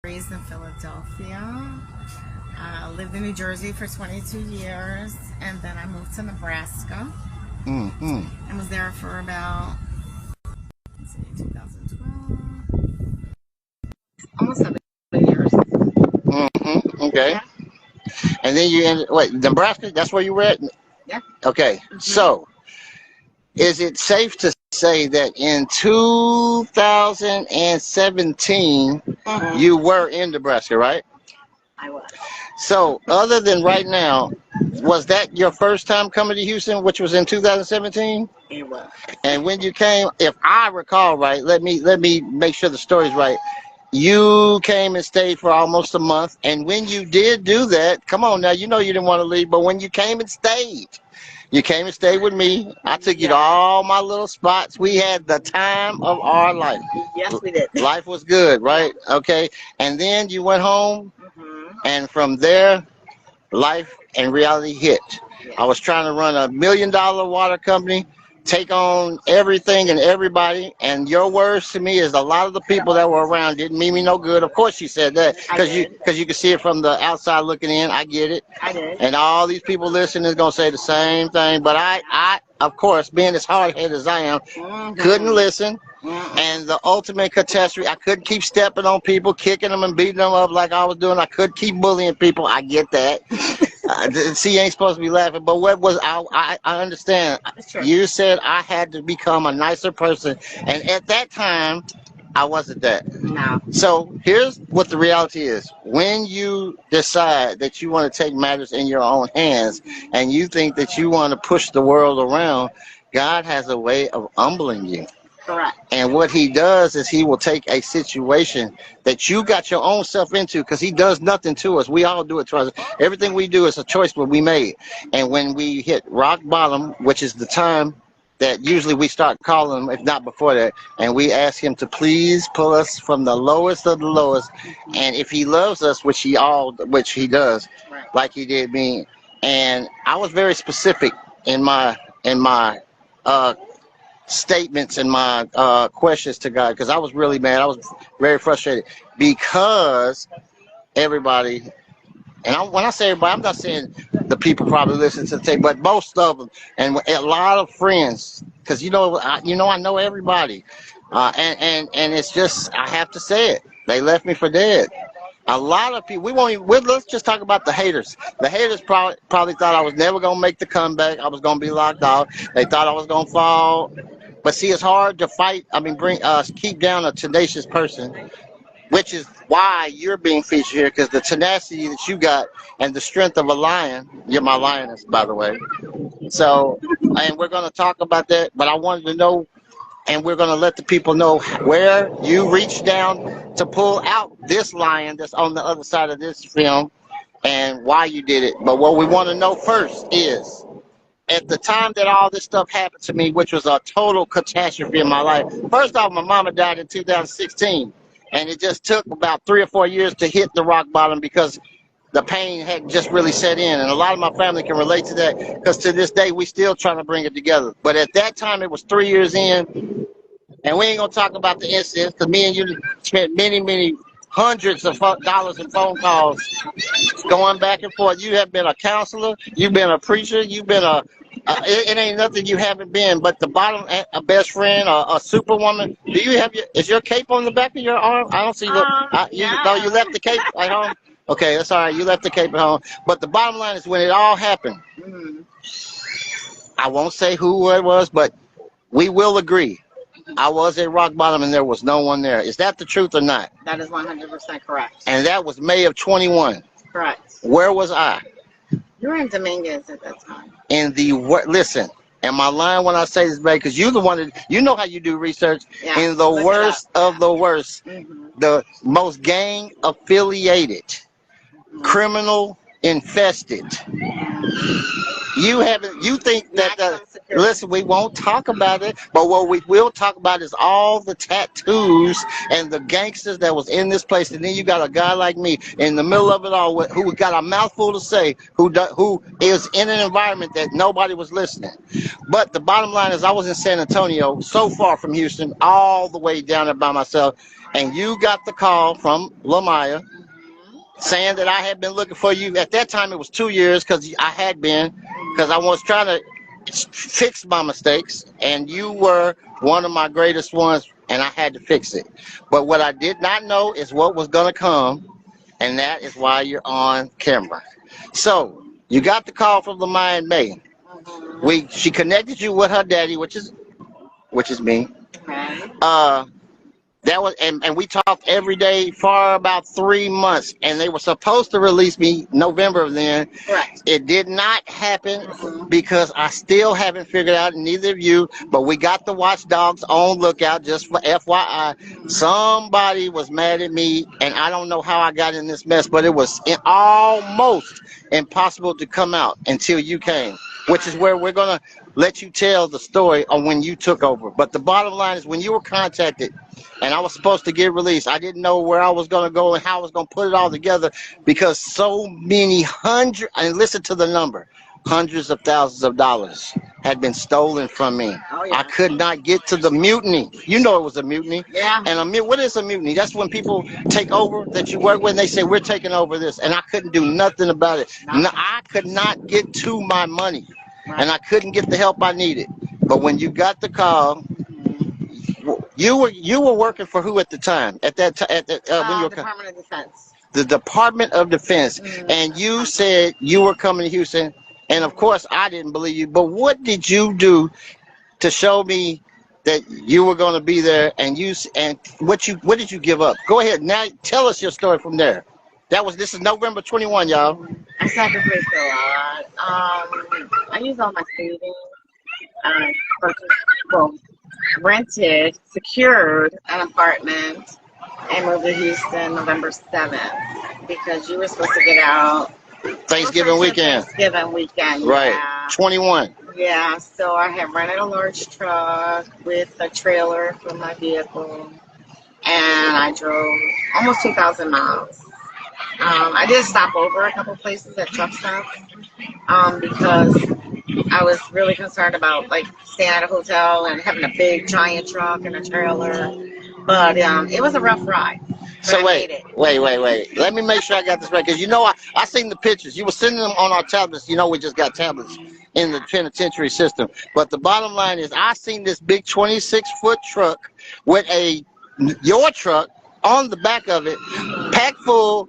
raised in Philadelphia. Lived in New Jersey for 22 years, and then I moved to Nebraska. And was there for about, let's see, 2012, almost 7 years. Okay. Yeah. And then you ended, what, Nebraska? That's where you were at? Yeah. Okay. So, is it safe to say that in 2017 you were in Nebraska, right? I was. So, other than right now, was that your first time coming to Houston, which was in 2017? It was. And when you came, if I recall right, let me make sure the story's right. You came and stayed for almost a month, and when you did do that, come on now, you know you didn't want to leave, but when you came and stayed, you came and stayed with me. I took you to all my little spots. We had the time of our life. Yes, we did. Life was good, right? Okay. And then you went home, and from there, life and reality hit. I was trying to run $1 million water company, take on everything and everybody, and your words to me is a lot of the people that were around didn't mean me no good. Of course you said that, because you can see it from the outside looking in. I get it. I did. And all these people listening is gonna say the same thing. But I of course, being as hard-headed as I am, couldn't listen. And the ultimate catastrophe, I couldn't keep stepping on people, kicking them and beating them up like I was doing. I couldn't keep bullying people. I get that. See, you ain't supposed to be laughing, but what was I understand. You said I had to become a nicer person, and at that time, I wasn't that. No. So here's what the reality is. When you decide that you want to take matters in your own hands, and you think that you want to push the world around, God has a way of humbling you. Correct. And what he does is he will take a situation that you got your own self into, because he does nothing to us. We all do it to us. Everything we do is a choice that we made. And when we hit rock bottom, which is the time that usually we start calling him, if not before that, and we ask him to please pull us from the lowest of the lowest. And if he loves us, which he does, like he did me. And I was very specific in my statements and my questions to God, because I was really mad. I was very frustrated because everybody, and when I say everybody, I'm not saying the people probably listen to the tape, but most of them, and a lot of friends, because I know everybody, and it's just, I have to say it, they left me for dead. A lot of people, let's just talk about the haters. The haters probably thought I was never going to make the comeback. I was going to be locked out. They thought I was going to fall. But see, it's hard to fight. Keep down a tenacious person, which is why you're being featured here, because the tenacity that you got and the strength of a lion. You're my lioness, by the way. So, and we're going to talk about that, but I wanted to know, and we're going to let the people know where you reached down to pull out this lion that's on the other side of this film and why you did it. But what we want to know first is, at the time that all this stuff happened to me, which was a total catastrophe in my life. First off, my mama died in 2016, and it just took about 3 or 4 years to hit the rock bottom, because the pain had just really set in, and a lot of my family can relate to that, because to this day we still trying to bring it together. But at that time, it was 3 years in, and we ain't gonna talk about the incidents, because me and you spent many hundreds of dollars in phone calls going back and forth. You have been a counselor, you've been a preacher, you've been it ain't nothing you haven't been. But the bottom, a best friend, a superwoman. Do you have is your cape on the back of your arm? I don't see no, you left the cape at home. Okay, that's all right. You left the cape at home. But the bottom line is, when it all happened, I won't say who it was, but we will agree, I was at rock bottom and there was no one there. Is that the truth or not? That is 100% correct. And that was May of 21. Correct. Where was I? You were in Dominguez at that time. Listen, am I lying when I say this, babe? Because you're the one that, you know how you do research. Yeah, in the worst of the worst, the most gang affiliated, criminal infested You haven't. You think that Maximum security. listen, we won't talk about it, but what we will talk about is all the tattoos and the gangsters that was in this place. And then you got a guy like me in the middle of it all, who got a mouthful to say, who is in an environment that nobody was listening. But the bottom line is, I was in San Antonio, so far from Houston, all the way down there by myself, and you got the call from Lamaya saying that I had been looking for you. At that time, it was 2 years, because I was trying to fix my mistakes, and you were one of my greatest ones, and I had to fix it. But what I did not know is what was going to come, and that is why you're on camera. So you got the call from Lamaya in May. She connected you with her daddy, which is me. That was, and we talked every day for about 3 months, and they were supposed to release me November of then. Correct. It did not happen because I still haven't figured out, neither of you, but we got the watchdogs on lookout, just for FYI. Somebody was mad at me, and I don't know how I got in this mess, but it was almost impossible to come out until you came, which is where we're going to let you tell the story on when you took over. But the bottom line is, when you were contacted and I was supposed to get released, I didn't know where I was going to go and how I was going to put it all together, because so many hundreds, and listen to the number, hundreds of thousands of dollars had been stolen from me. Oh, yeah. I could not get to the mutiny. You know it was a mutiny. Yeah. And what is a mutiny? That's when people take over that you work with, and they say, we're taking over this. And I couldn't do nothing about it. No, I could not get to my money. Right. And I couldn't get the help I needed. But when you got the call, you were working for who at the time? At that time, when you were Department of Defense. The Department of Defense. And you said you were coming to Houston, and of course I didn't believe you. But what did you do to show me that you were going to be there? And what did you give up? Go ahead now. Tell us your story from there. This is November 21, y'all. I sacrificed a lot. I used all my savings. I rented, secured an apartment, and moved to Houston November 7th, because you were supposed to get out Thanksgiving weekend. Right. Yeah. 21. Yeah, so I had rented a large truck with a trailer for my vehicle, and I drove almost 2,000 miles. I did stop over a couple places at truck stops, because I was really concerned about staying at a hotel and having a big giant truck and a trailer. But it was a rough ride. So wait. Let me make sure I got this right, because I seen the pictures. You were sending them on our tablets. We just got tablets in the penitentiary system. But the bottom line is, I seen this big 26-foot truck with your truck on the back of it, packed full.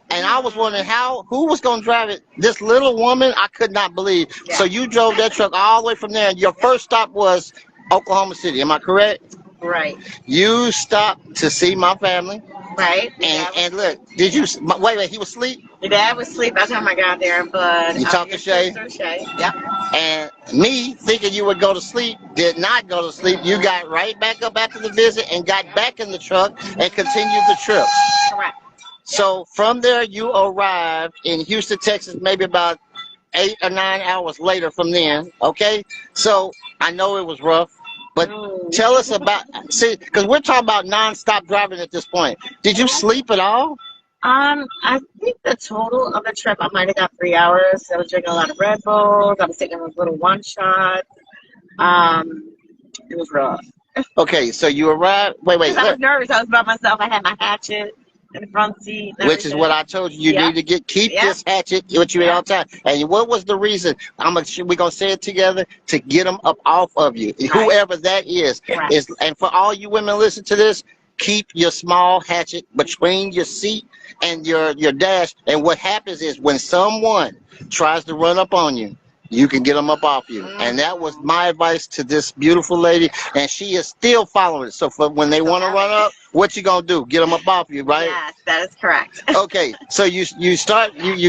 And I was wondering who was going to drive it? This little woman, I could not believe. Yeah. So you drove that truck all the way from there. And your first stop was Oklahoma City. Am I correct? Right. You stopped to see my family. Right. And look, did you, wait, he was asleep? Your dad was asleep by the time I got there, but... You talked to Shay? Yep. And me, thinking you would go to sleep, did not go to sleep. You got right back up after the visit and got back in the truck and continued the trip. Correct. So from there, you arrived in Houston, Texas, maybe about 8 or 9 hours later from then, okay? So I know it was rough, but tell us about, because we're talking about nonstop driving at this point. Did you sleep at all? I think the total of the trip, I might have got 3 hours. I was drinking a lot of Red Bulls. I was taking those little one shots. It was rough. Okay, so you arrived, wait. I was nervous. I was by myself. I had my hatchet in the front seat. Which is what I told you. You need to keep this hatchet with you at all time. And what was the reason? We're gonna say it together, to get them up off of you, whoever that is. Right. And for all you women listen to this, keep your small hatchet between your seat and your dash. And what happens is, when someone tries to run up on you, you can get them up off you. And that was my advice to this beautiful lady, and she is still following it. So for when they want to run up, what you gonna do? Get them up off you, right? Yes, that is correct. Okay, so you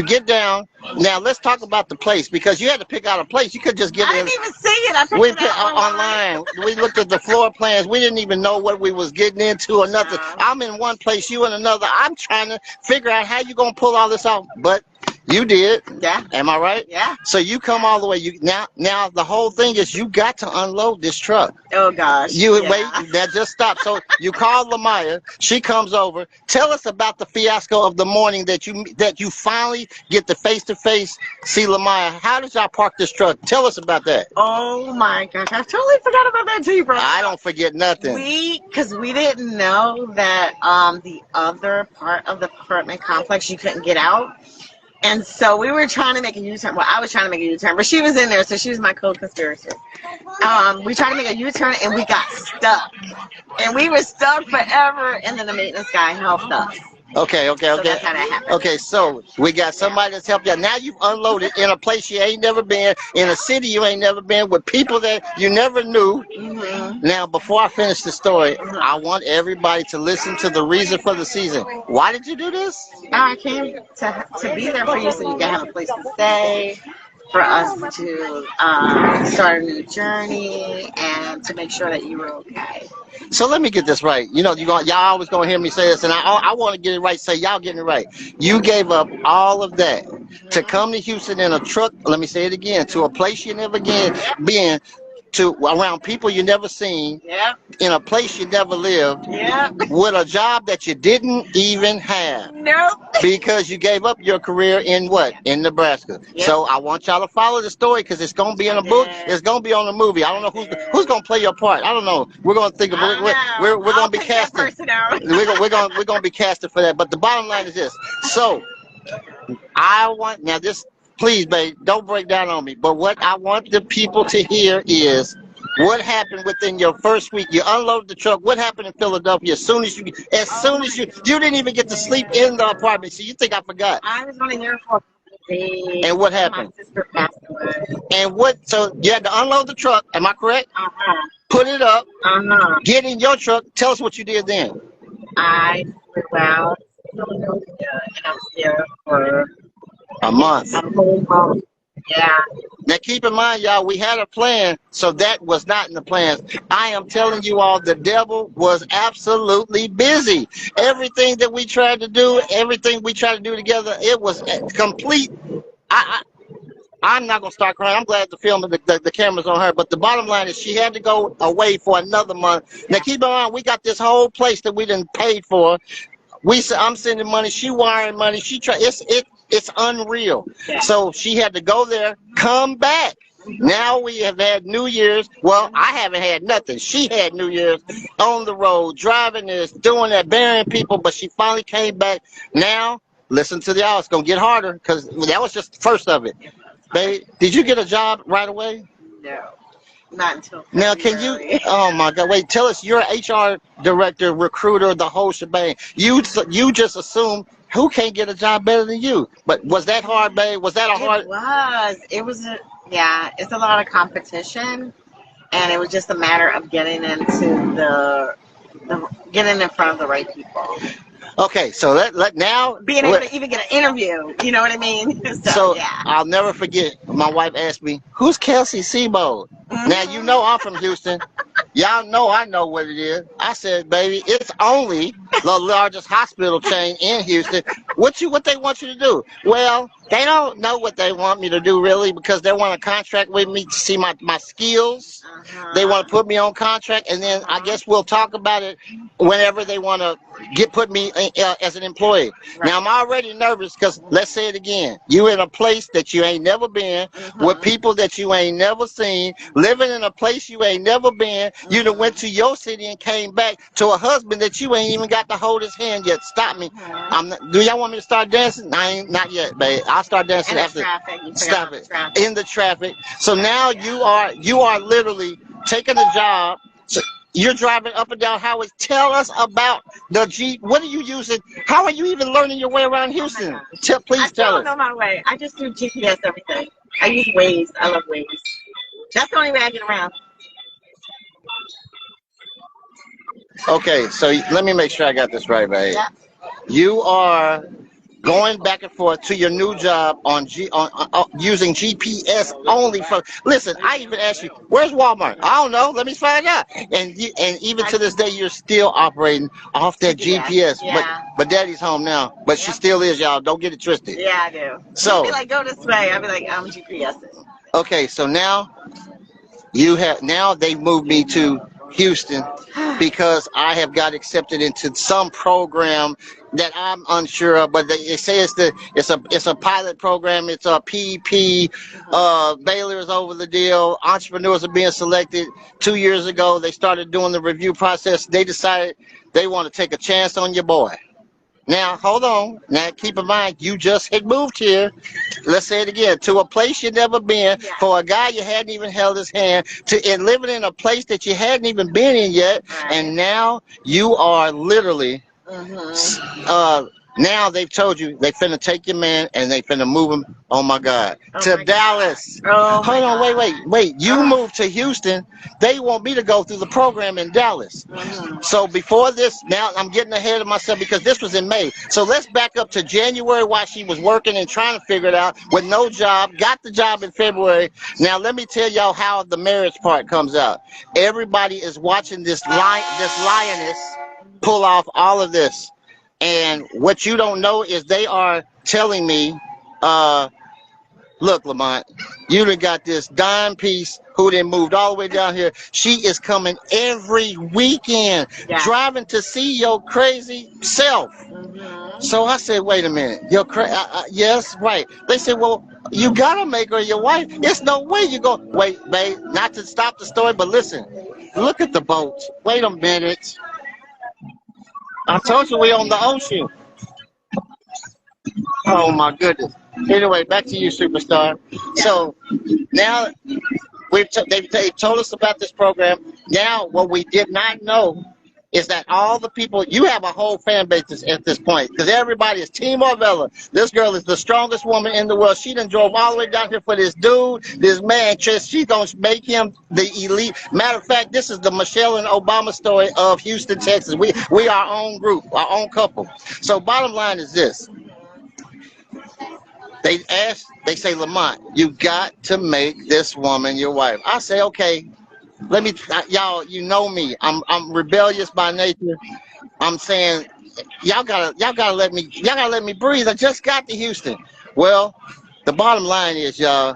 get down. Now let's talk about the place, because you had to pick out a place. You could just get in. I didn't even see it. I picked it out online. We looked at the floor plans. We didn't even know what we was getting into or nothing. I'm in one place, you in another. I'm trying to figure out how you gonna pull all this off, but You did. Yeah. Am I right? Yeah. So you come all the way. Now the whole thing is you got to unload this truck. Oh gosh. You yeah. wait. That just stop. So you call Lamaya. She comes over. Tell us about the fiasco of the morning that you finally get to face see Lamaya. How did y'all park this truck? Tell us about that. Oh my gosh, I totally forgot about that too, bro. I don't forget nothing. Because we didn't know that the other part of the apartment complex you couldn't get out. And so we were trying to make a U-turn. Well, I was trying to make a U-turn, but she was in there, so she was my co-conspirator. We tried to make a U-turn, and we got stuck. And we were stuck forever, and then the maintenance guy helped us. Okay. So that's how that happened. Okay, so we got somebody that's helped you. Now you've unloaded in a place you ain't never been, in a city you ain't never been, with people that you never knew. Mm-hmm. Now, before I finish the story, I want everybody to listen to the reason for the season. Why did you do this? I came to be there for you so you can have a place to stay, for us to start a new journey, and to make sure that you were okay. So let me get this right. You know, y'all always gonna hear me say this, and I want to get it right. Say y'all getting it right. You gave up all of that to come to Houston in a truck. Let me say it again. To a place you never been, to around people you never seen, in a place you never lived, with a job that you didn't even have. Nope. Because you gave up your career in what? In Nebraska. Yep. So I want y'all to follow the story because it's gonna be in a book. It's gonna be on a movie. I don't know who's gonna play your part. I don't know. We're gonna think of we're gonna be casting. We're gonna be casted for that. But the bottom line is this. So I want now this. Please, babe, don't break down on me. But what I want the people to hear is what happened within your first week. You unloaded the truck. What happened in Philadelphia? As soon as you didn't even get to sleep in the apartment. So you think I forgot? I was only there for a couple days. And what happened? My sister passed away. And so you had to unload the truck. Am I correct? Put it up. Get in your truck. Tell us what you did then. I flew out to Philadelphia, and I was there for a month. A whole month. Yeah. Now keep in mind, y'all, we had a plan, so that was not in the plans. I am telling you all, the devil was absolutely busy. Everything that we tried to do, together, it was complete. I'm not going to start crying. I'm glad the film, the camera's on her. But the bottom line is she had to go away for another month. Now keep in mind, we got this whole place that we didn't pay for. I'm sending money. She wiring money. It's unreal. Yeah. So she had to go there, come back. Now we have had New Year's. Well, I haven't had nothing. She had New Year's on the road, driving this, doing that, burying people, but she finally came back. Now, listen to the hour. It's going to get harder because that was just the first of it. Babe, did you get a job right away? No. Not until February. Now, can you, oh my God, wait, tell us, you're an HR director, recruiter, the whole shebang. You just assume who can't get a job better than you? But was that hard, babe? Was that a hard? It was, yeah, it's a lot of competition. And it was just a matter of getting into getting in front of the right people. Okay, so now being able to even get an interview, you know what I mean? So yeah. I'll never forget. My wife asked me, "Who's Kelsey Seabold?" Now you know I'm from Houston. Y'all know I know what it is. I said, "Baby, it's only the largest hospital chain in Houston." What they want you to do? Well, they don't know what they want me to do really because they want a contract with me to see my skills. They want to put me on contract, and then I guess we'll talk about it whenever they want to put me as an employee. Right. Now I'm already nervous because let's say it again. You in a place that you ain't never been, with people that you ain't never seen, living in a place you ain't never been. You done went to your city and came back to a husband that you ain't even got to hold his hand yet. Stop me. Do y'all want me to start dancing? I ain't, not yet, babe. I'll start dancing after. Stop it. In the traffic. So now you are literally taking a job. So you're driving up and down highways. Tell us about the Jeep. What are you using? How are you even learning your way around Houston? Please tell us. I don't know my way. I just do GPS everything. I use Waze. I love Waze. That's the only way I get around. Okay, so let me make sure I got this right, babe. Yeah. You are going back and forth to your new job on using GPS only. For listen, I even asked you, where's Walmart? I don't know. Let me find out. And even to this day, you're still operating off that GPS. Yeah. But Daddy's home now. But she still is, y'all. Don't get it twisted. Yeah, I do. So He'd be like, go this way. I'd be like, I'm GPS. Okay, so now they moved me to Houston because I have got accepted into some program that I'm unsure of, but they say it's a pilot program. It's a PP. Baylor is over the deal. Entrepreneurs are being selected. 2 years ago, they started doing the review process. They decided they want to take a chance on your boy. Now, hold on. Now, keep in mind, you just had moved here. Let's say it again. To a place you've never been, for a guy you hadn't even held his hand, and living in a place that you hadn't even been in yet, and now you are literally, now they've told you they finna take your man and they finna move him, oh my God, to Dallas. Oh, hold on, wait. You moved to Houston. They want me to go through the program in Dallas. So before this, now I'm getting ahead of myself because this was in May. So let's back up to January while she was working and trying to figure it out with no job. Got the job in February. Now let me tell y'all how the marriage part comes out. Everybody is watching this lioness pull off all of this. And what you don't know is they are telling me, look, Lamont, you done got this dime piece who then moved all the way down here. She is coming every weekend, driving to see your crazy self. So I said, wait a minute. Yes, right. They said, well, you got to make her your wife. There's no way you go. Wait, babe, not to stop the story, but listen. Look at the boats. Wait a minute. I told you we on the ocean. Oh my goodness. Anyway, back to you, superstar. So now they've told us about this program. Now what we did not know is that all the people, you have a whole fan base at this point because everybody is Team Orvella. This girl is the strongest woman in the world. She done drove all the way down here for this dude, this man. She's going to make him the elite. Matter of fact, this is the Michelle and Obama story of Houston, Texas. We our own group, our own couple. So bottom line is this. They say, Lamont, you got to make this woman your wife. I say, okay. Let me, y'all, you know me. I'm rebellious by nature. I'm saying, y'all gotta let me breathe. I just got to Houston. Well, the bottom line is, y'all,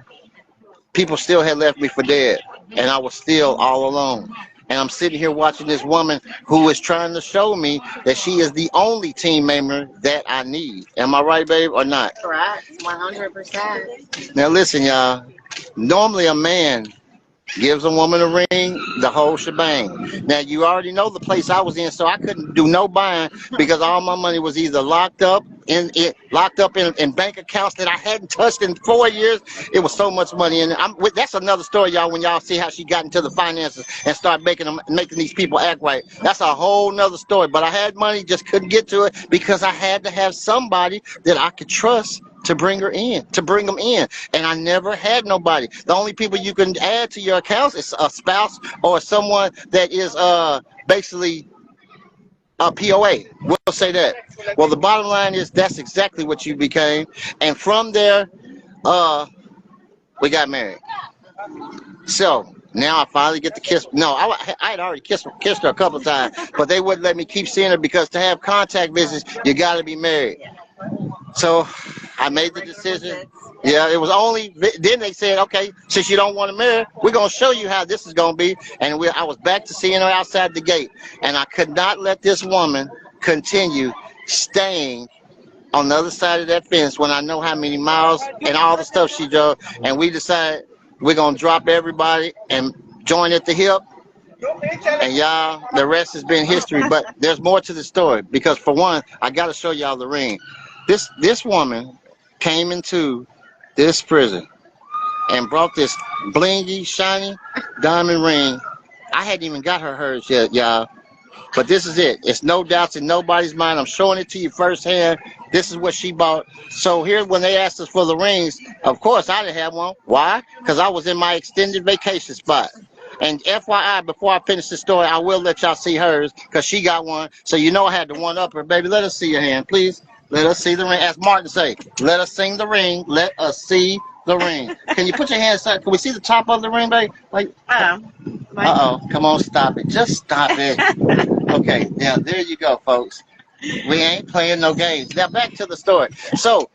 people still had left me for dead, and I was still all alone. And I'm sitting here watching this woman who is trying to show me that she is the only team member that I need. Am I right, babe, or not? Correct, 100%. Now listen, y'all. Normally a man gives a woman a ring, the whole shebang. Now, you already know the place I was in, so I couldn't do no buying because all my money was either locked up in bank accounts that I hadn't touched in 4 years. It was so much money in it. That's another story, y'all, when y'all see how she got into the finances and start making these people act right. That's a whole nother story. But I had money, just couldn't get to it because I had to have somebody that I could trust to bring them in. And I never had nobody. The only people you can add to your accounts is a spouse or someone that is basically a POA. We'll say that. Well, the bottom line is that's exactly what you became. And from there, we got married. So now I finally get to kiss. No, I had already kissed her a couple of times, but they wouldn't let me keep seeing her because to have contact visits, you got to be married. So I made the decision. Yeah, it was only then they said, okay, since you don't want to marry, we're gonna show you how this is gonna be. And I was back to seeing her outside the gate, and I could not let this woman continue staying on the other side of that fence when I know how many miles and all the stuff she drove. And we decided we're gonna drop everybody and join at the hip. And y'all, the rest has been history. But there's more to the story because for one, I got to show y'all the ring. This woman came into this prison and brought this blingy, shiny diamond ring. I hadn't even got hers yet, y'all. But this is it. It's no doubts in nobody's mind. I'm showing it to you firsthand. This is what she bought. So here, when they asked us for the rings, of course, I didn't have one. Why? Because I was in my extended vacation spot. And FYI, before I finish the story, I will let y'all see hers because she got one. So you know I had to one-up her. Baby, let us see your hand, please. Let us see the ring. As Martin say, let us sing the ring. Let us see the ring. Can you put your hands up? Can we see the top of the ring, babe? Like, uh-oh. Come on, stop it. Just stop it. Okay, now there you go, folks. We ain't playing no games. Now back to the story. So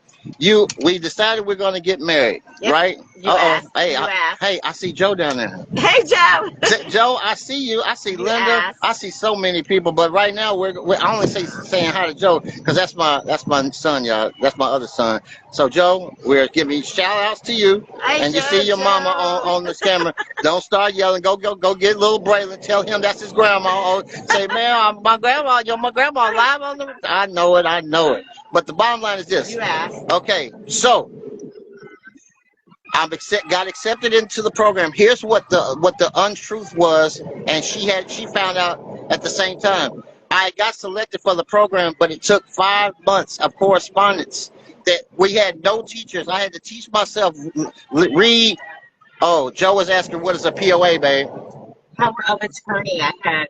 we decided we're gonna get married, right? Hey, I see Joe down there. Hey, Joe. Joe, I see you. I see Linda. Asked. I see so many people. But right now we're I only saying hi to Joe because that's my son, y'all. That's my other son. So Joe, we're giving shout outs to you. Hey, and you Joe, see your mama on the camera. Don't start yelling. Go get little Braylon. Tell him that's his grandma. Say, man, my grandma live on the. I know it. But the bottom line is this. You asked. Okay, so got accepted into the program. Here's what the untruth was, and she found out at the same time. I got selected for the program, but it took 5 months of correspondence that we had no teachers. I had to teach myself read. Oh, Joe was asking what is a POA, babe. Power of attorney I had.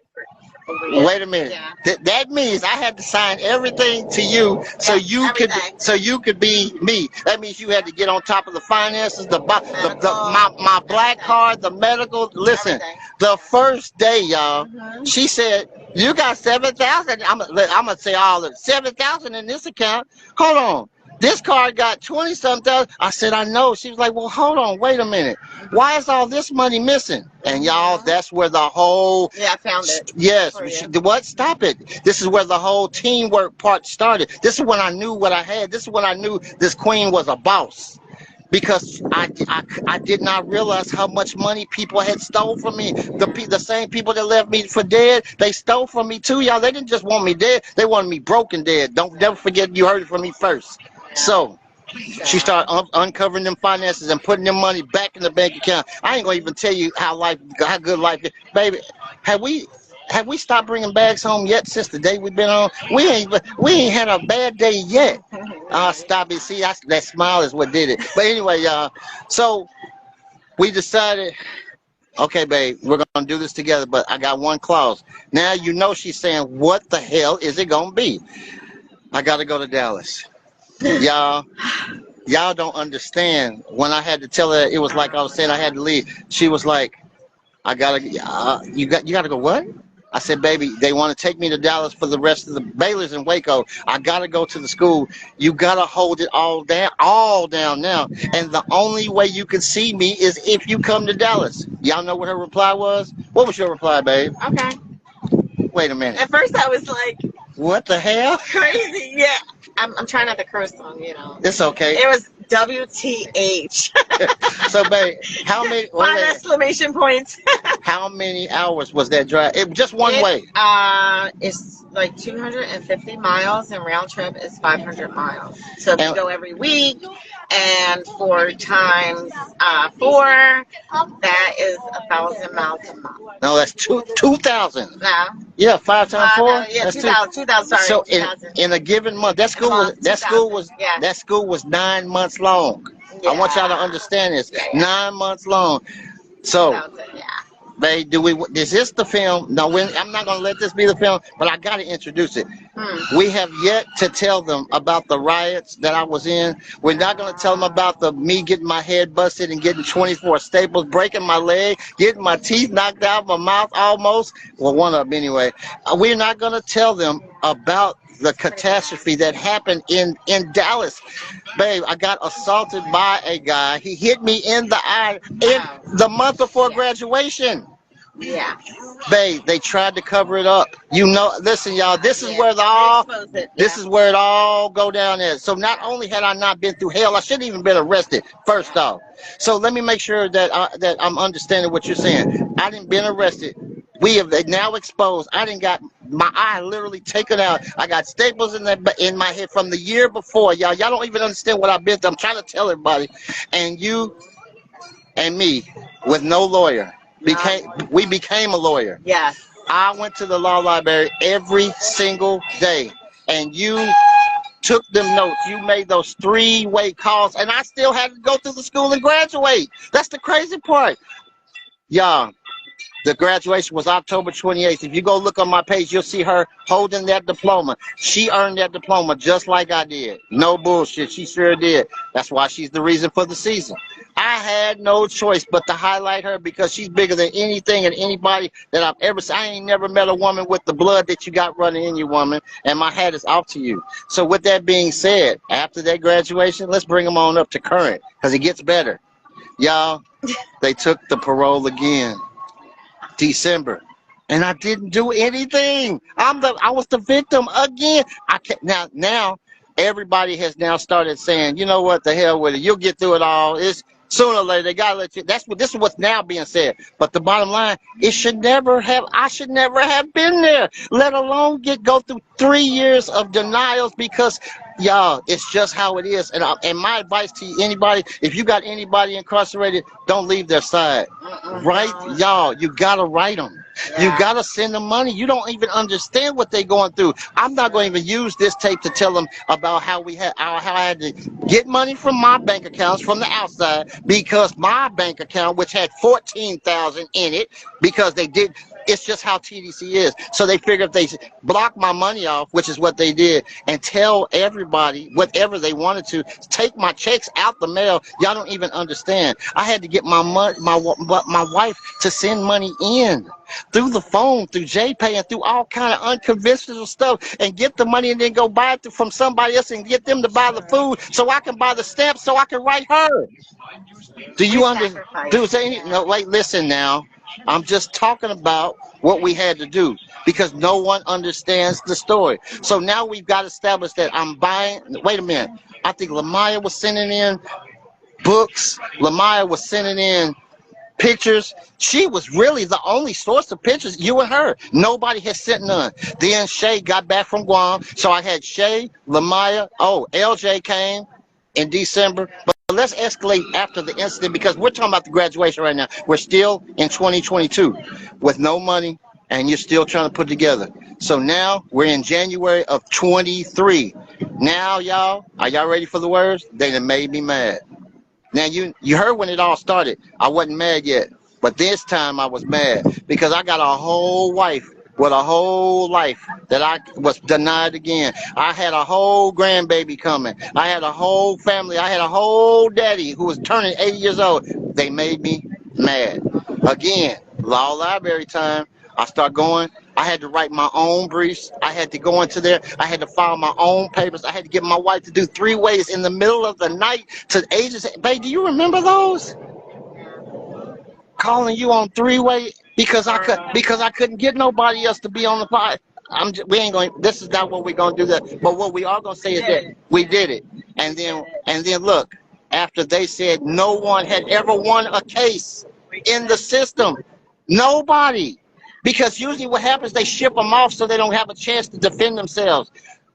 Wait a minute. Yeah. That means I had to sign everything to you so you could be me. That means you had to get on top of the finances, my black card, the medical. Listen, the first day, y'all, she said, "You got 7,000." I'm gonna say all of 7,000 in this account. Hold on. This card got 20-something thousand. I said, I know. She was like, well, hold on, wait a minute. Why is all this money missing? And y'all, that's where the whole... Yeah, I found it. Yes. What? Stop it. This is where the whole teamwork part started. This is when I knew what I had. This is when I knew this queen was a boss. Because I did not realize how much money people had stole from me. The same people that left me for dead, they stole from me too, y'all. They didn't just want me dead. They wanted me broken dead. Don't never forget you heard it from me first. So she started uncovering them finances and putting them money back in the bank account. I ain't gonna even tell you how good life is, baby. Have we stopped bringing bags home yet since the day we've been on? We ain't had a bad day yet. Stop it. See, that smile is what did it. But anyway, y'all. So we decided, okay, babe, we're gonna do this together. But I got one clause. Now you know she's saying, what the hell is it gonna be? I gotta go to Dallas. Y'all don't understand. When I had to tell her, it was like I was saying I had to leave. She was like, you gotta go what? I said, baby, they want to take me to Dallas for the rest of the Baylor's in Waco. I gotta go to the school. You gotta hold it all down now. And the only way you can see me is if you come to Dallas. Y'all know what her reply was? What was your reply, babe? Okay. Wait a minute. At first I was like, what the hell? Crazy, yeah. I'm trying not to curse on, you know. It's okay. It was WTH. So, babe, how many? 5 exclamation points. How many hours was that drive? Just one way. It's like 250 miles, and round trip is 500 miles. So if you go every week, and 4 times 4, that is 1,000 miles a month. No, that's 2,000. No. Yeah, 5 times 4. Yeah, that's 2,000. Sorry. So in a given month, that school was 9 months long. Yeah. I want y'all to understand this. 9 months long. So, babe, is this the film? No, I'm not gonna let this be the film, but I gotta introduce it. We have yet to tell them about the riots that I was in. We're not gonna tell them about me getting my head busted and getting 24 staples, breaking my leg, getting my teeth knocked out, my mouth almost. Well, one of them anyway. We're not gonna tell them about the catastrophe that happened in Dallas. Babe, I got assaulted by a guy. He hit me in the eye in the month before graduation. Yeah. Babe, they tried to cover it up. You know, listen, y'all, this is where this is where it all go down there. So not only had I not been through hell, I shouldn't even been arrested, first off. So let me make sure that I'm understanding what you're saying. I didn't been arrested. We have now exposed. I didn't got my eye literally taken out. I got staples in my head from the year before. Y'all don't even understand what I've been through. I'm trying to tell everybody. And you and me, with no lawyer, we became a lawyer. Yes. I went to the law library every single day, and you took them notes. You made those 3-way calls, and I still had to go to the school and graduate. That's the crazy part. Y'all, The graduation was October 28th. If you go look on my page, you'll see her holding that diploma. She earned that diploma just like I did. No bullshit. She sure did. That's why she's the reason for the season. I had no choice but to highlight her because she's bigger than anything and anybody that I've ever seen. I ain't never met a woman with the blood that you got running in you, woman, and my hat is off to you. So with that being said, after that graduation, let's bring them on up to current because it gets better. Y'all, they took the parole again. December, and I didn't do anything. I was the victim again. Now everybody has now started saying, you know what, the hell with it. You'll get through it all. It's sooner or later they gotta let you. This is what's now being said. But the bottom line, I should never have been there. Let alone go through 3 years of denials because. Y'all, it's just how it is. And my advice to anybody, if you got anybody incarcerated, don't leave their side. Right? Y'all, you got to write them. Yeah. You got to send them money. You don't even understand what they're going through. I'm not going to even use this tape to tell them about how I had to get money from my bank accounts from the outside because my bank account, which had $14,000 in it, because they did. It's just how TDC is. So they figured if they block my money off, which is what they did, and tell everybody whatever they wanted to, take my checks out the mail. Y'all don't even understand. I had to get my wife to send money in through the phone, through JPay, and through all kind of unconventional stuff, and get the money and then go buy it from somebody else and get them to buy the food so I can buy the stamps so I can write her. Do you understand? No, wait, listen now. I'm just talking about what we had to do because no one understands the story. So now we've got established that I'm buying. Wait a minute. I think Lamaya was sending in books. Lamaya was sending in pictures. She was really the only source of pictures, you and her. Nobody had sent none. Then Shay got back from Guam. So I had Shay, Lamaya. Oh, LJ came in December. But let's escalate after the incident because we're talking about the graduation right now. We're still in 2022 with no money and you're still trying to put together. So now we're in January of 23. Now, y'all, are y'all ready for the words? They done made me mad. Now, you heard when it all started. I wasn't mad yet. But this time I was mad because I got a whole wife with a whole life that I was denied again. I had a whole grandbaby coming. I had a whole family. I had a whole daddy who was turning 80 years old. They made me mad. Again, law library time. I start going. I had to write my own briefs. I had to go into there. I had to file my own papers. I had to get my wife to do 3 ways in the middle of the night to agency. Babe, do you remember those? Calling you on 3-way. Because I couldn't get nobody else to be on the pod. We ain't going. This is not what we're gonna do. That. But what we are gonna say is that we did it. And then look. After they said no one had ever won a case in the system, nobody. Because usually what happens, they ship them off so they don't have a chance to defend themselves.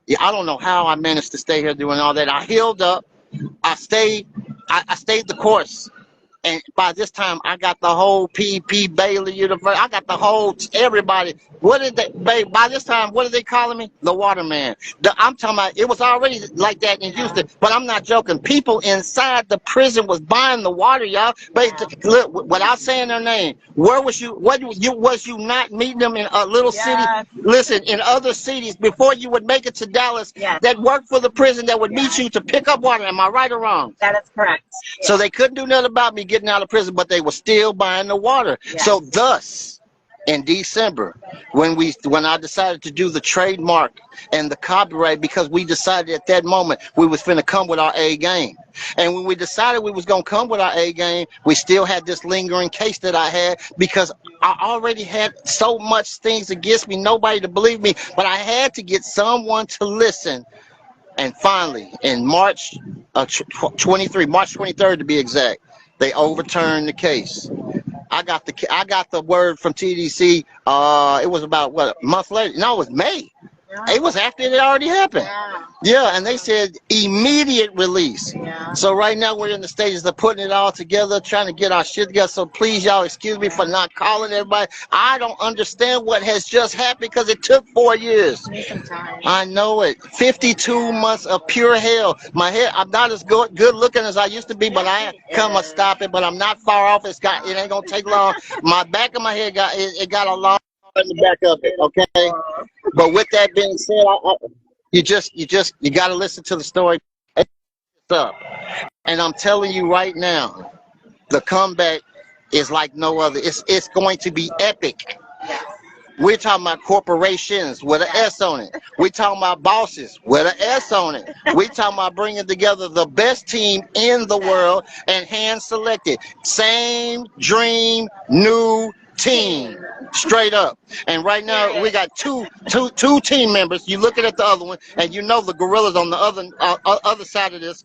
Yeah, I don't know how I managed to stay here doing all that. I healed up. I stayed the course. And by this time, I got the whole P.P. Bailey University. I got the whole everybody. What did they, babe? By this time, what are they calling me? The Waterman. I'm talking about. It was already like that in Houston, but I'm not joking. People inside the prison was buying the water, y'all. But look, without saying their name, where was you? Was you not meeting them in a little city? Listen, in other cities before you would make it to Dallas, that worked for the prison that would meet you to pick up water. Am I right or wrong? That is correct. So they couldn't do nothing about me getting out of prison, but they were still buying the water. So thus, in December, when I decided to do the trademark and the copyright, because we decided at that moment we was finna come with our A game. And when we decided we was gonna come with our A game, we still had this lingering case that I had because I already had so much things against me, nobody to believe me, but I had to get someone to listen. And finally, in March 23rd to be exact, they overturned the case. I got the word from TDC. It was about what, a month later. No, it was May. It was after it already happened. Yeah, and they said immediate release. So right now we're in the stages of putting it all together, trying to get our shit together. So please, y'all, excuse me for not calling everybody. I don't understand what has just happened because it took 4 years. I know it. 52 months of pure hell. My hair, I'm not as good looking as I used to be, but I come to stop it. But I'm not far off. It ain't gonna take long. My back of my head got a long in the back of it. Okay. But with that being said, you got to listen to the story. Up. And I'm telling you right now, the comeback is like no other. It's going to be epic. We're talking about corporations with an S on it. We're talking about bosses with an S on it. We're talking about bringing together the best team in the world and hand selected. Same dream, new team. Straight up. And right now we got two team members. You looking at the other one, and you know the gorillas on the other side of this.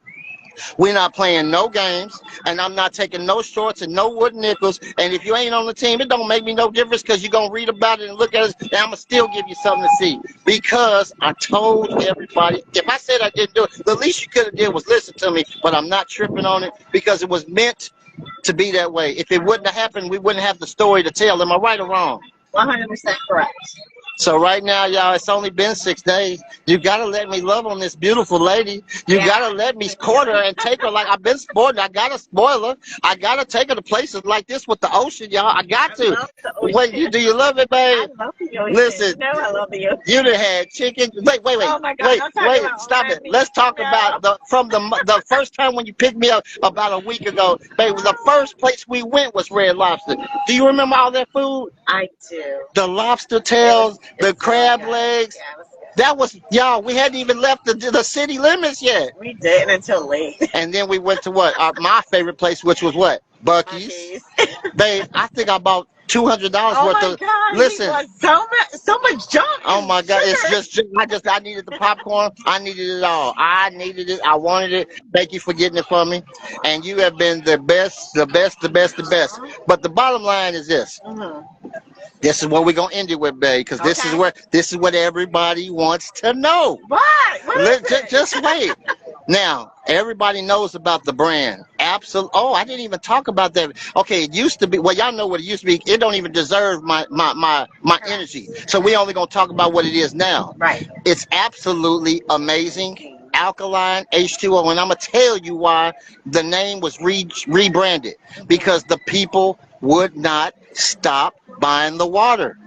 We're not playing no games, and I'm not taking no shorts and no wooden nickels. And if you ain't on the team, it don't make me no difference because you're going to read about it and look at it, and I'm going to still give you something to see. Because I told everybody, if I said I didn't do it, the least you could have did was listen to me, but I'm not tripping on it because it was meant to be that way. If it wouldn't have happened, we wouldn't have the story to tell. Am I right or wrong? 100% correct. So right now, y'all, it's only been 6 days. You got to let me love on this beautiful lady. You got to let me court her and take her like I've been spoiled. I got to spoil her. I got to take her to places like this with the ocean, y'all. I got to. Wait, do you love it, babe? I love the ocean. Listen, You know I love the ocean. You done had chicken. Wait. Oh my God, wait. Stop it. Let's talk about the first time when you picked me up about a week ago, babe. The first place we went was Red Lobster. Do you remember all that food? I do. The lobster tails, the crab legs. That was, y'all, we hadn't even left the city limits yet. We didn't until late. And then we went to what? My favorite place, which was what? Buc-ee's. Babe, I think I bought $200 worth of. God, listen, so much junk. Oh my God, it's just I needed the popcorn. I needed it all. I needed it. I wanted it. Thank you for getting it for me. And you have been the best. But the bottom line is this. This is what we're gonna end it with, babe, because this is what everybody wants to know. What? Just wait. Now, everybody knows about the brand. Absolutely. Oh, I didn't even talk about that. Okay, it used to be. Well, y'all know what it used to be. It don't even deserve my energy. So we only gonna talk about what it is now. Right. It's absolutely amazing. Alkaline H2O, and I'm gonna tell you why the name was rebranded, because the people would not stop buying the water.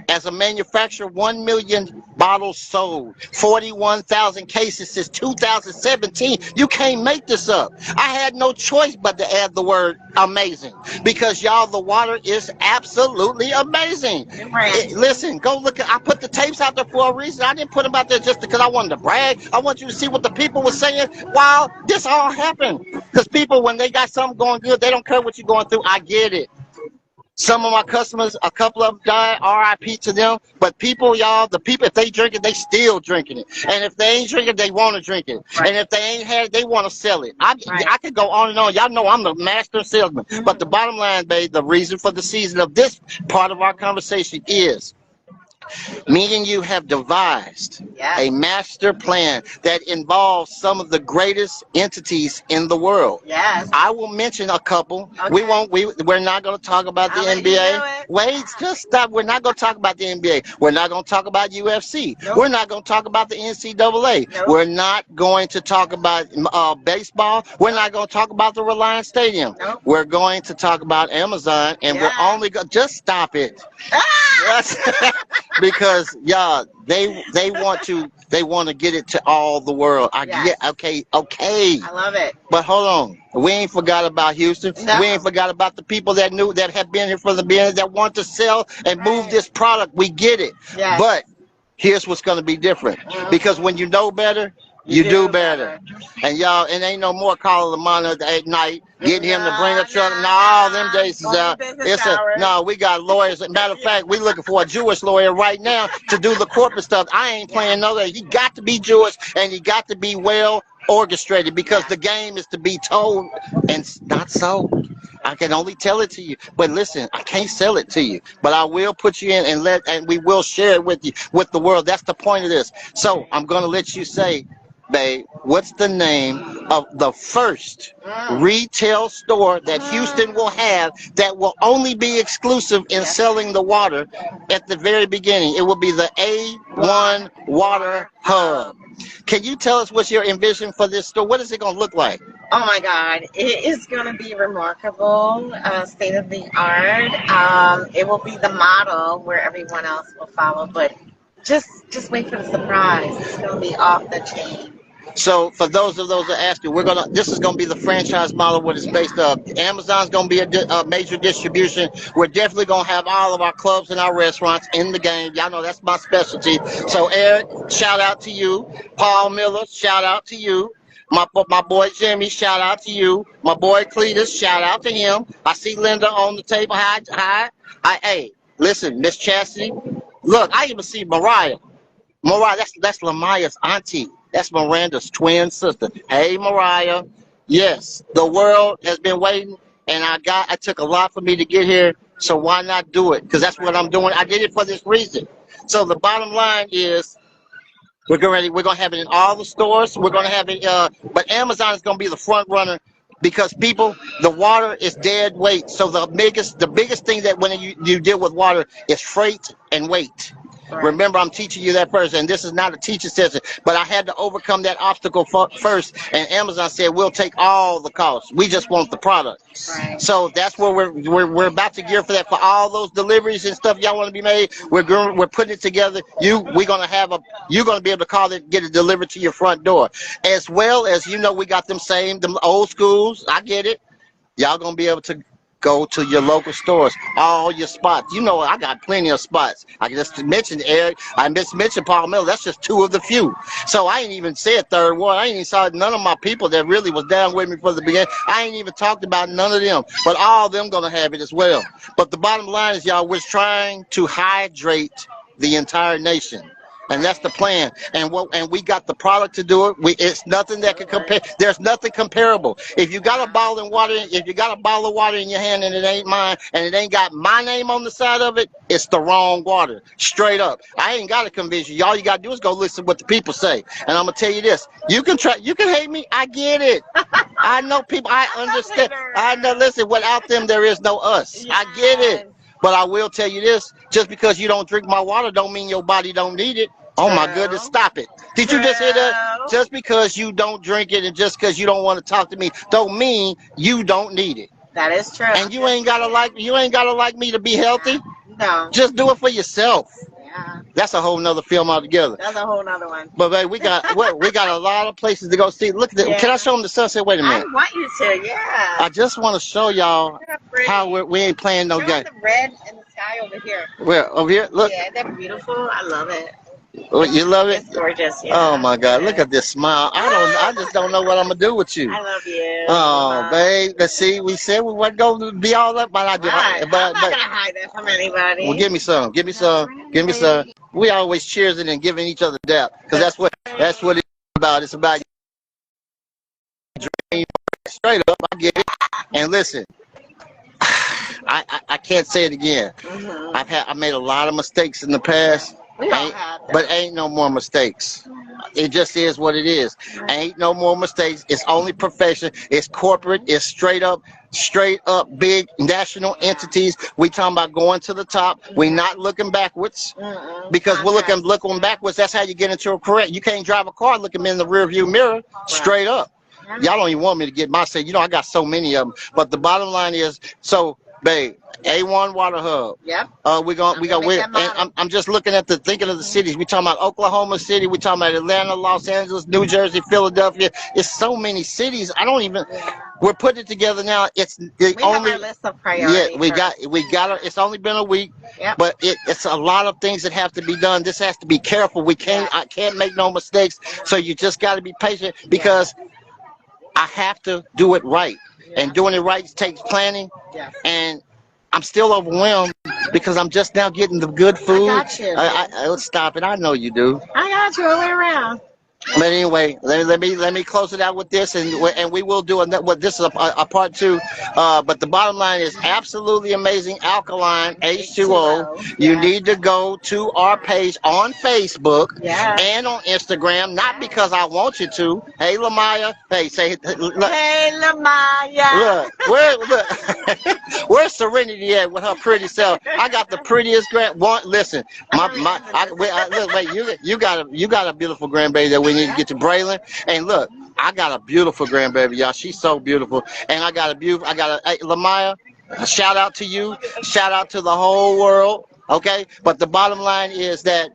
As a manufacturer, 1 million bottles sold, 41,000 cases since 2017. You can't make this up. I had no choice but to add the word amazing, because y'all, the water is absolutely amazing. Listen, go look at, I put the tapes out there for a reason. I didn't put them out there just because I wanted to brag. I want you to see what the people were saying while this all happened. Because people, when they got something going good, they don't care what you're going through. I get it. Some of my customers, a couple of them died, RIP to them. But people, y'all, the people, if they drink it, they still drinking it. And if they ain't drinking it, they want to drink it. Right. And if they ain't had it, they want to sell it. I could go on and on. Y'all know I'm the master salesman. But the bottom line, babe, the reason for the season of this part of our conversation is me and you have devised a master plan that involves some of the greatest entities in the world. Yes. I will mention a couple. Okay. We're not going to talk about the NBA. Wait, just stop. We're not going to talk about the NBA. We're not going to talk about UFC. Nope. We're not going to talk about the NCAA. Nope. We're not going to talk about baseball. We're not going to talk about the Reliance Stadium. Nope. We're going to talk about Amazon, and we're only going to just stop it. Because y'all, they want to get it to all the world. Okay. I love it. But hold on, we ain't forgot about Houston. No. We ain't forgot about the people that have been here from the beginning, that want to sell and move this product. We get it. Yes. But here's what's going to be different, because when you know better, you do better. And y'all, it ain't no more calling the monitor at night, getting him to bring a truck. No, them days is out. No, we got lawyers. Matter of fact, we looking for a Jewish lawyer right now to do the corporate stuff. I ain't playing no that. He got to be Jewish, and he got to be well orchestrated, because the game is to be told and not sold. I can only tell it to you. But listen, I can't sell it to you. But I will put you in and we will share it with you, with the world. That's the point of this. So I'm going to let you say, babe, what's the name of the first retail store that Houston will have that will only be exclusive in selling the water at the very beginning? It will be the A1 Water Hub. Can you tell us what's your envision for this store? What is it going to look like? Oh my God, it is going to be remarkable, state of the art. It will be the model where everyone else will follow, but just wait for the surprise. It's going to be off the chain. So for those that ask you, this is gonna be the franchise model what it's based on. Amazon's gonna be a major distribution. We're definitely gonna have all of our clubs and our restaurants in the game. Y'all know that's my specialty. So Eric, shout out to you. Paul Miller, shout out to you. My boy Jimmy, shout out to you. My boy Cletus, shout out to him. I see Linda on the table. Hi. Hey, listen, Miss Chastity. Look, I even see Mariah. That's Lamaya's auntie. That's Miranda's twin sister. Hey, Mariah. Yes, the world has been waiting, and I took a lot for me to get here, so why not do it? Because that's what I'm doing. I did it for this reason. So the bottom line is, we're going to have it in all the stores. We're going to have it, but Amazon is going to be the front runner because people, the water is dead weight. So the biggest thing that when you deal with water is freight and weight. Right. Remember, I'm teaching you that first, and this is not a teacher session, but I had to overcome that obstacle first, and Amazon said, we'll take all the costs. We just want the product. Right. So that's where we're about to gear for that, for all those deliveries and stuff y'all want to be made. We're putting it together. You're going to be able to call it, get it delivered to your front door. As well as, we got them old schools. I get it. Y'all going to be able to go to your local stores, all your spots. I got plenty of spots. I just mentioned Eric. I just mentioned Paul Miller. That's just two of the few. So I ain't even said third one. I ain't even saw none of my people that really was down with me from the beginning. I ain't even talked about none of them. But all of them going to have it as well. But the bottom line is, y'all, we're trying to hydrate the entire nation. And that's the plan. And we got the product to do it. It's nothing that can compare. There's nothing comparable. If you got a bottle of water in your hand and it ain't mine and it ain't got my name on the side of it, it's the wrong water. Straight up. I ain't got to convince you. All you got to do is go listen to what the people say. And I'm gonna tell you this. You can hate me. I get it. I know people. I understand. I know. Listen, without them, there is no us. Yes. I get it. But I will tell you this. Just because you don't drink my water don't mean your body don't need it. Oh my goodness, stop it. Did you just hear that? Just because you don't drink it and just because you don't want to talk to me don't mean you don't need it. That is true. And you ain't gotta like me to be healthy. No. Just do it for yourself. Yeah. That's a whole nother film altogether. That's a whole nother one. But babe, we got a lot of places to go see. Look at that. Yeah. Can I show them the sunset? Wait a minute. I want you to, yeah. I just want to show y'all how we ain't playing no game. The red in the sky over here. Where? Over here? Look. Yeah, they're beautiful. I love it. Oh, you love it? It's gorgeous, yeah. Oh my God, look at this smile. I just don't know what I'm gonna do with you. I love you. Oh, babe, let's see. We said we weren't gonna be all up, but I do. I'm not gonna hide that from anybody. Well, give me some. Give me some. Give me some. We always cheersing and giving each other dap, because that's what it's about. It's about straight up. I get it. And listen, I can't say it again. I made a lot of mistakes in the past. But ain't no more mistakes. It just is what it is. Ain't no more mistakes. It's only profession. It's corporate. It's straight up big national entities. We talking about going to the top. We not looking backwards because we're looking backwards. That's how you get into a career. You can't drive a car looking in the rear view mirror. Straight up. Y'all don't even want me to get my say. I got so many of them. But the bottom line is, so babe, A1 Water Hub. Yep. I'm just looking at thinking of the cities. We talking about Oklahoma City. We talking about Atlanta, Los Angeles, New Jersey, Philadelphia. It's so many cities. I don't even. We're putting it together now. It's the only. Have our list of priorities. Yeah, we got it. It's only been a week. Yep. But it's a lot of things that have to be done. This has to be careful. I can't make no mistakes. So you just got to be patient because I have to do it right. And doing it right takes planning. Yes. And I'm still overwhelmed because I'm just now getting the good food. I got you. Stop it. I know you do. I got you all the way around. But anyway, let me close it out with this, and we will do what this is a part 2. But the bottom line is absolutely amazing alkaline H2O. You need to go to our page on Facebook and on Instagram. Not because I want you to. Hey, Lamaya. Hey, say. Look. Hey, Lamaya. Look, where's Serenity at with her pretty self? I got the prettiest listen, look, wait, you got a beautiful grandbaby that we need to get to Braylon. And look, I got a beautiful grandbaby, y'all. She's so beautiful. And hey, Lamaya, shout out to you. Shout out to the whole world. Okay? But the bottom line is that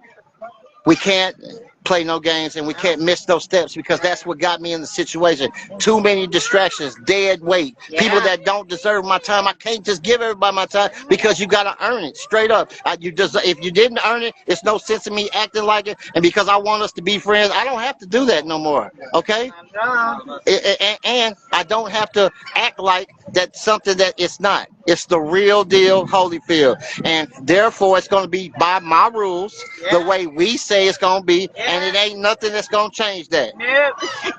we can't play no games and we can't miss those steps, because that's what got me in the situation. Too many distractions, dead weight, people that don't deserve my time. I can't just give everybody my time, because you got to earn it straight up. If you didn't earn it, it's no sense in me acting like it. And because I want us to be friends, I don't have to do that no more. Okay? And I don't have to act like that's something that it's not. It's the real deal, Holyfield. And therefore, it's going to be by my rules, the way we say it's going to be, and it ain't nothing that's going to change that.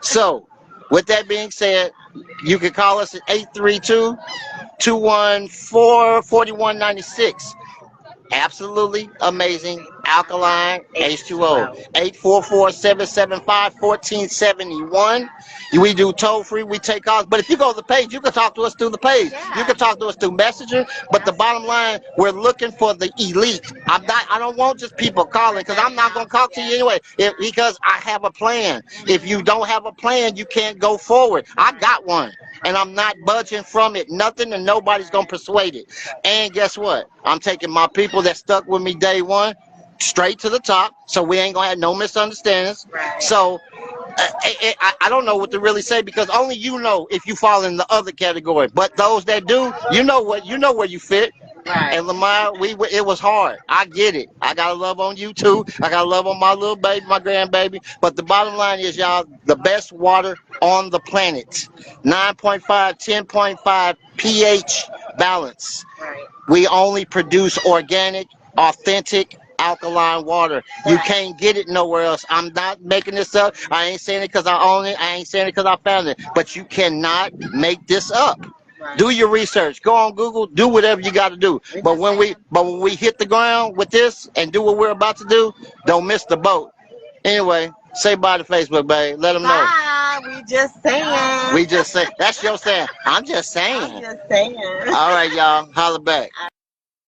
So, with that being said, you can call us at 832-214-4196. Absolutely amazing alkaline H2O. 844-775-1471. We do toll free. We take calls. But if you go to the page, you can talk to us through the page. You can talk to us through Messenger. But the bottom line, we're looking for the elite. I don't want just people calling, because I'm not going to talk to you anyway, because I have a plan. If you don't have a plan, you can't go forward. I got one, and I'm not budging from it. Nothing, and nobody's going to persuade it. And guess what? I'm taking my people that stuck with me day one straight to the top, so we ain't going to have no misunderstandings. So I don't know what to really say, because only you know if you fall in the other category. But those that do, you know where you fit. And Lamar, it was hard. I get it. I gotta love on you too. I gotta love on my little baby, my grandbaby. But the bottom line is, y'all, the best water on the planet. 9.5, 10.5 pH balance. We only produce organic, authentic, alkaline water. You can't get it nowhere else. I'm not making this up. I ain't saying it because I own it. I ain't saying it because I found it. But you cannot make this up. Do your research. Go on Google. Do whatever you got to do. But when we hit the ground with this and do what we're about to do, don't miss the boat. Anyway, say bye to Facebook, babe. Let them know. Bye. We just saying. We just say. That's your saying. I'm just saying. I'm just saying. All right, y'all. Holla back.